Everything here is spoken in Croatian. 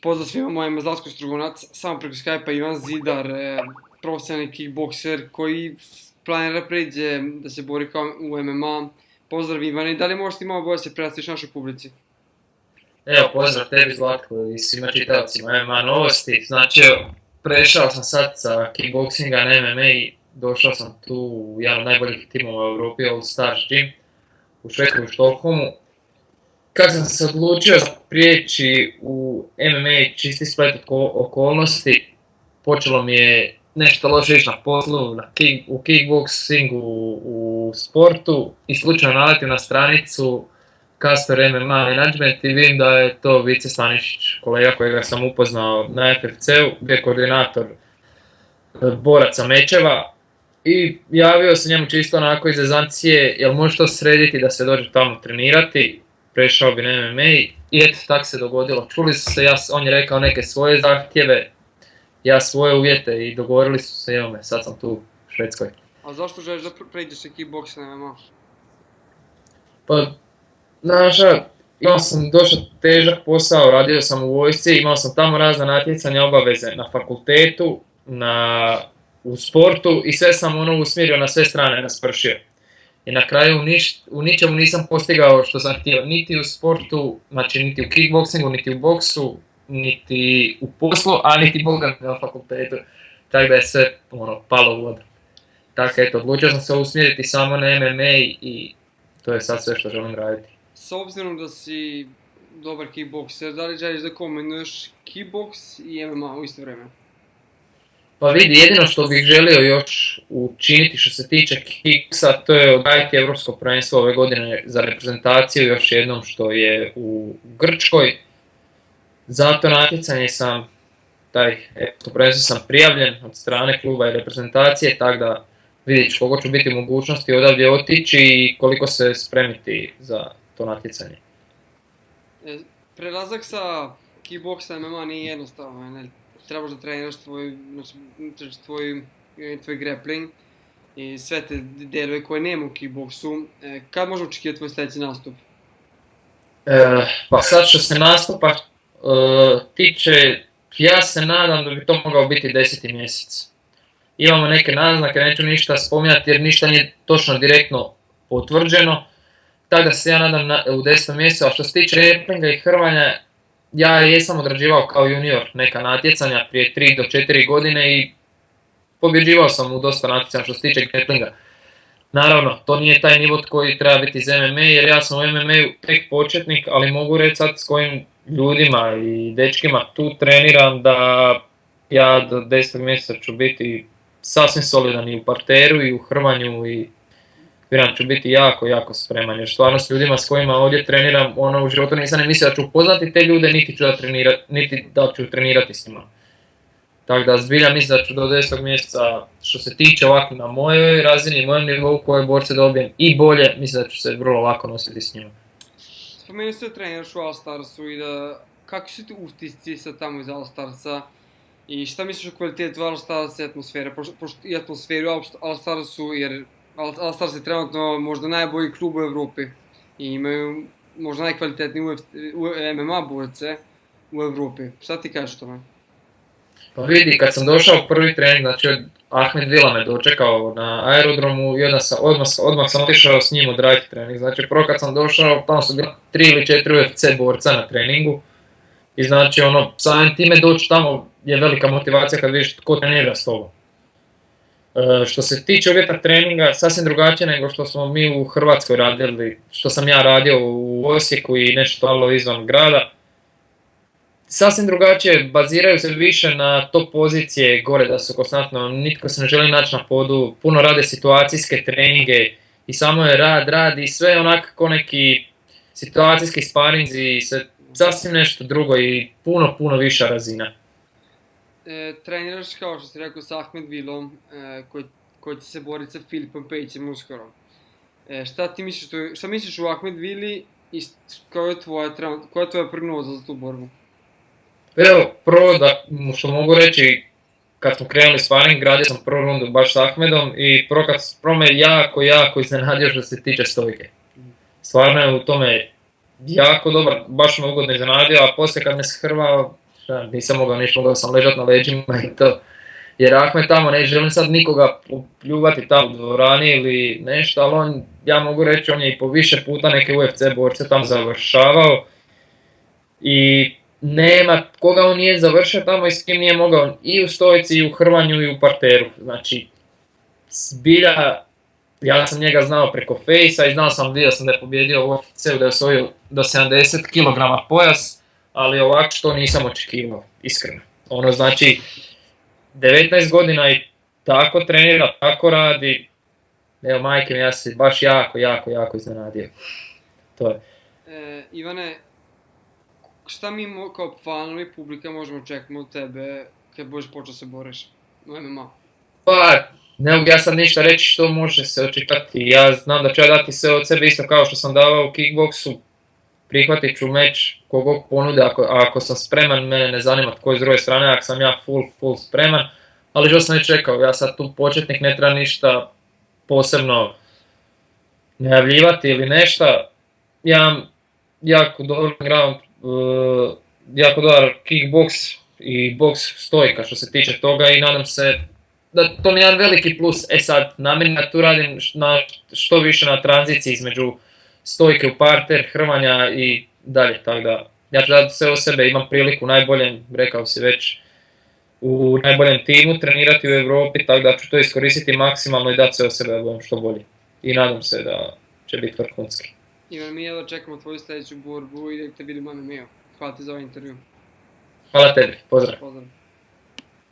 Pozdrav svima, moje ime je Zlatko Strugunac, samo preko Skype-a Ivan Zidar, profesionalni kickbokser koji planira pređe da se bori kao u MMA. Pozdrav Ivane, i da li možeš ti malo bolje se predstaviš našoj publici? Evo, pozdrav tebi Zlatko i svima čitavcima MMA novosti. Znači, prešao sam sad sa kickboksinga na MMA i došao sam tu u jedan od najboljih timova u Europi, All Stars Gym, u Švedskoj, u Štokholmu. Kad sam se odlučio prijeći u MMA, čisti splet okolnosti, počelo mi je nešto loše ići na poslu, u kickboksingu, u sportu i slučajno naletim na stranicu Castor MMA Management i vidim da je to Vice Stanišić, kolega kojega sam upoznao na FFC-u, bio je koordinator boraca mečeva i javio se njemu čisto onako iz zezancije, jel može to srediti da se dođe tamo trenirati, prešao bi na MMA i eto tako se dogodilo. Čuli su se, on je rekao neke svoje zahtjeve, ja svoje uvjete i dogovorili su se, evo me, sad sam tu u Švedskoj. A zašto želiš da pređeš sa kickboksa na MMA? Pa, znaš, imao sam došao težak posao, radio sam u vojsci, imao sam tamo razna natjecanja, obaveze na fakultetu, u sportu i sve sam usmjerio na sve strane, raspršio. I na kraju u ničemu nisam postigao što sam htio, niti u sportu, znači niti u kickboksingu, niti u boksu, niti u poslu, a niti boga na fakultetu. Tako da je sve palo u vodu. Tako eto, odlučio sam se usmjeriti samo na MMA i to je sad sve što želim raditi. S obzirom da si dobar kickbokser, da li želiš da kombinuješ kickboks i MMA u isto vrijeme? Pa vidi, jedino što bih želio još učiniti što se tiče kickboksa, to je odraditi Europsko prvenstvo ove godine za reprezentaciju još jednom što je u Grčkoj. Zato natjecanje sam, Europsko prvenstvo sam prijavljen od strane kluba i reprezentacije, tako da vidjet ću koliko ću biti u mogućnosti odavdje otići i koliko se spremiti za to natjecanje. Prelazak sa kickboksa na MMA nije jednostavno, trebaš da treniraš tvoj grappling i sve te delove koje nema u kickboksu. Kad možemo očekivati tvoj sljedeći nastup? Pa sad što se nastupa tiče, ja se nadam da bi to mogao biti 10. mjesec. Imamo neke naznake, neću ništa spominjati jer ništa nije točno direktno potvrđeno. Tako da se ja nadam u 10. mjesecu, a što se tiče grapplinga i hrvanja, ja jesam odrađivao kao junior neka natjecanja prije 3 do 4 godine i pobjeđivao sam u dosta natjecanja što se tiče grapplinga. Naravno, to nije taj nivo koji treba biti iz MMA jer ja sam u MMA-u tek početnik, ali mogu reći sad s kojim ljudima i dečkima tu treniram da ja do 10. mjeseca ću biti sasvim solidan i u parteru i u hrvanju i vjerujem ću biti jako, jako spreman jer stvarno s ljudima s kojima ovdje treniram, u životu nisam ne mislio da ću upoznati te ljude niti da ću trenirati s njima. Tako da zbilja mislim da ću do 10. mjeseca što se tiče ovako na mojoj razini, mojem nivou koje borce dobijem i bolje, mislim da ću se vrlo lako nositi s njima. Spomenuo se da treniraš u All Starsu i kakvi su ti utisci sa tamo iz All Starsa i šta misliš o kvalitetu All Starsa i atmosferi u All Starsu jer All Stars je trenutno možda najbolji klub u Evropi i imaju možda najkvalitetniji MMA borce u Evropi. Šta ti kažeš o tome? Pa vidi, kad sam došao prvi trening, znači Ahmed Vila me dočekao na aerodromu i odmah sam otišao s njim odraditi trening. Znači prvo kad sam došao, tamo su bila 3 ili 4 UFC borca na treningu i znači samim time doći tamo je velika motivacija kad vidiš tko trenira s tobom. Što se tiče uvjeta treninga, sasvim drugačije nego što smo mi u Hrvatskoj radili, što sam ja radio u Osijeku i nešto malo izvan grada. Sasvim drugačije, baziraju se više na top pozicije gore da su konstantno, nitko se ne želi naći na podu, puno rade situacijske treninge i samo je rad i sve onako neki situacijski sparinzi i sve sasvim nešto drugo i puno viša razina. Treniraš kao što si rekao sa Ahmed Vilom koji će se boriti sa Filipom Pejićem uskoro. Šta misliš o Ahmed Vili i koja je tvoja prognoza za tu borbu? Evo, prvo što mogu reći, kad smo krenuli sparing, gradio sam prvu rundu baš s Ahmedom i prvo me jako iznenadio što se tiče stojke. Stvarno je u tome jako dobar, baš me ugodno iznenadio, a poslije kad me shrvao, nisam mogao ništa, mogao sam ležati na leđima i to. Jer Ahmed tamo, ne želim sad nikoga pljuvati tamo u dvorani ili nešto, ali on, ja mogu reći, on je i po više puta neke UFC borce tamo završavao. I nema koga on nije završio tamo i s kim nije mogao i u stojci, i u hrvanju, i u parteru. Znači, zbilja, ja sam njega znao preko Fejsa i znao sam, vidio sam da je pobjedio u UFC-u, da je osvojio do 70 kg pojas, ali ovako što nisam očekivao, iskreno. Ono znači, 19 godina i tako trenira, tako radi, evo majke mi, ja se baš jako iznenadio. To je. Ivane, šta mi kao fanovi publika možemo očekati od tebe kad budeš počeo se boriš u MMA? Pa, ne mogu ja sad ništa reći što može se očekati. Ja znam da ću ja dati sve od sebe isto kao što sam davao u kickboksu. Prihvatit ću meč kogog ponude, ako sam spreman, mene ne zanima tko je s druge strane, ako sam ja full spreman. Ali što sam već rekao, ja sad tu početnik ne treba ništa posebno najavljivati ili nešto. Ja jako dobro igram, jako dobar kickboks i boks stojka što se tiče toga i nadam se da to mi je jedan veliki plus. Sad, namjerno tu radim što više na tranziciji između stojke u parter, hrvanja i dalje, tako da ja ću dati sve o sebe, imam priliku u najboljem, rekao si već, u najboljem timu trenirati u Europi, tako da ću to iskoristiti maksimalno i dati sve o sebe da budem što bolji. I nadam se da će biti vrhunski. Ivan, mi jedva čekamo tvoju sljedeću borbu i da te vidimo na MMA-u. Hvala ti za ovaj intervju. Hvala tebi, pozdrav. Pozdrav.